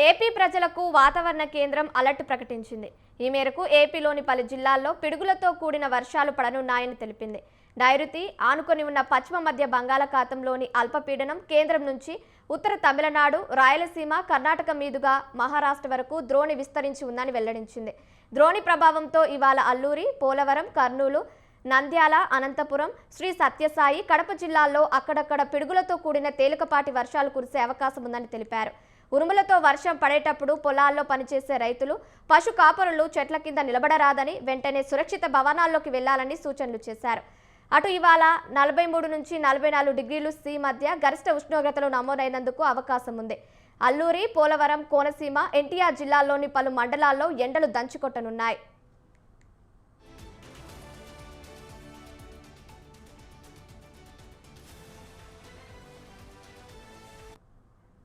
AP ప్రజలకు వాతావరణ కేంద్రం అలర్ట్ ప్రకటించింది. ఈ మేరకు ఏపీలోని పలు జిల్లాల్లో పిడుగులతో కూడిన వర్షాలు పడనున్నాయని తెలిపింది. నైరుతి ఆనుకొని ఉన్న పశ్చిమ మధ్య బంగాళాఖాతంలోని అల్పపీడనం కేంద్రం నుంచి ఉత్తర తమిళనాడు, రాయలసీమ, కర్ణాటక మీదుగా మహారాష్ట్ర వరకు ద్రోణి విస్తరించి ఉందని వెల్లడించింది. ద్రోణి ప్రభావంతో ఇవాళ అల్లూరి, పోలవరం, కర్నూలు, నంద్యాల, అనంతపురం, శ్రీ సత్యసాయి, కడప జిల్లాల్లో అక్కడక్కడ పిడుగులతో కూడిన తేలికపాటి వర్షాలు కురిసే అవకాశం ఉందని తెలిపారు. ఉరుములతో వర్షం పడేటప్పుడు పొలాల్లో పనిచేసే రైతులు, పశు కాపరులు చెట్ల కింద నిలబడరాదని, వెంటనే సురక్షిత భవనాల్లోకి వెళ్లాలని సూచనలు చేశారు. అటు ఇవాళ 43 నుంచి 44 డిగ్రీలు సి మధ్య గరిష్ట ఉష్ణోగ్రతలు నమోదైనందుకు అవకాశం ఉంది. అల్లూరి, పోలవరం, కోనసీమ, ఎన్టీఆర్ జిల్లాల్లోని పలు మండలాల్లో ఎండలు దంచుకొట్టనున్నాయి.